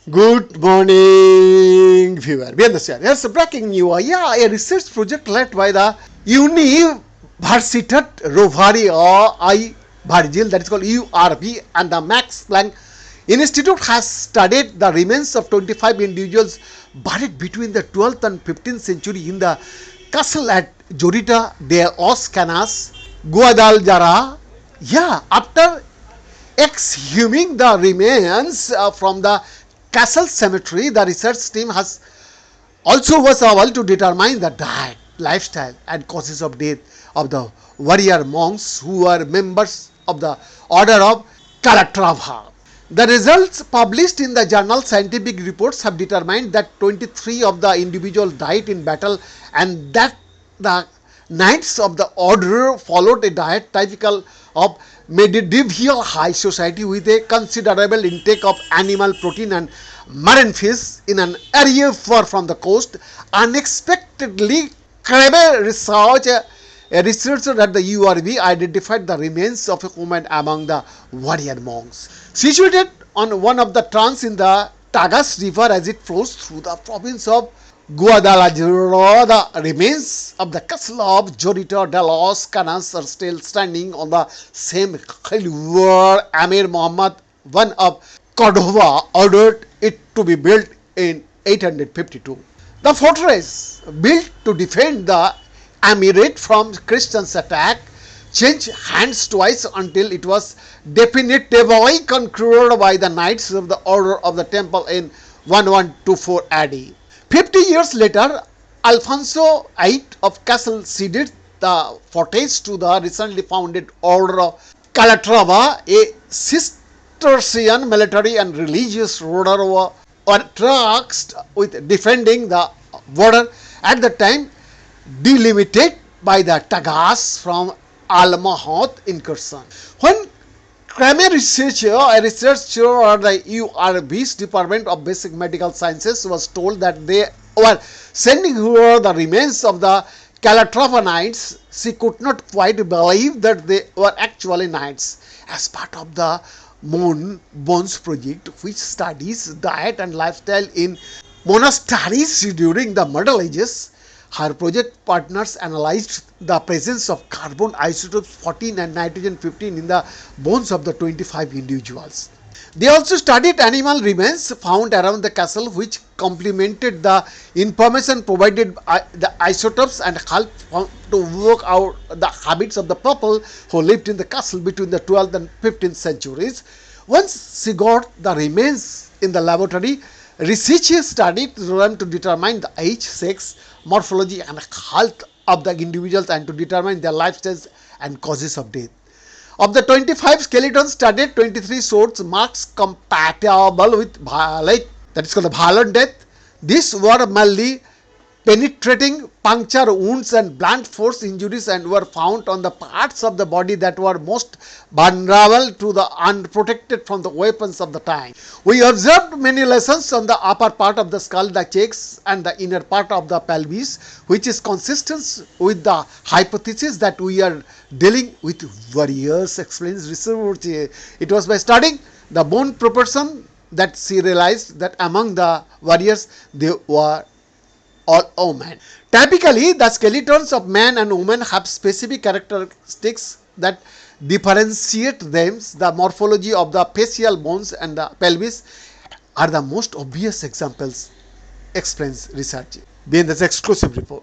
Good morning, viewer. Bien, here's a breaking news. A research project led by the Universitat Roveri or I Virgil, that is called URB, and the Max Planck Institute has studied the remains of 25 individuals buried between the 12th and 15th century in the castle at Jorita de los Canas, Guadalajar. After exhuming the remains from the castle cemetery, the research team has also was able to determine the diet, lifestyle, and causes of death of the warrior monks who were members of the Order of Calatrava. The results published in the journal Scientific Reports have determined that 23 of the individuals died in battle and that the knights of the order followed a diet typical of medieval high society with a considerable intake of animal protein and marine fish in an area far from the coast. Unexpectedly, a researcher at the URB identified the remains of a woman among the warrior monks. Situated on one of the trunks in the Tagus River as it flows through the province of Guadalajar, the remains of the castle of Jorita de los Canas are still standing on the same hill where Amir Muhammad I of Cordova ordered it to be built in 852. The fortress, built to defend the emirate from Christians' attack, changed hands twice until it was definitively conquered by the knights of the Order of the Temple in 1124 AD. 50 years later, Alfonso VIII of Castle ceded the fortress to the recently founded Order of Calatrava, a Cistercian military and religious order were tasked with defending the border at the time delimited by the Tagas from Almohad incursion. When a researcher at the URB's Department of Basic Medical Sciences was told that they were sending her the remains of the Calatrava knights, she could not quite believe that they were actually knights. As part of the Bones project, which studies diet and lifestyle in monasteries during the Middle Ages, her project partners analyzed the presence of carbon isotopes 14 and nitrogen 15 in the bones of the 25 individuals. They also studied animal remains found around the castle, which complemented the information provided by the isotopes and helped to work out the habits of the people who lived in the castle between the 12th and 15th centuries. Once she got the remains in the laboratory, researchers studied them to determine the age, sex, morphology and health of the individuals and to determine their lifestyles and causes of death. Of the 25 skeletons studied, 23 showed marks compatible with violent death. These were mainly penetrating puncture wounds and blunt force injuries and were found on the parts of the body that were most vulnerable to the unprotected from the weapons of the time. We observed many lessons on the upper part of the skull, the cheeks and the inner part of the pelvis, which is consistent with the hypothesis that we are dealing with warriors, explains research. It was by studying the bone proportion that she realized that among the warriors they were all men. Typically, the skeletons of men and women have specific characteristics that differentiate them. The morphology of the facial bones and the pelvis are the most obvious examples, explains research. Being this exclusive report.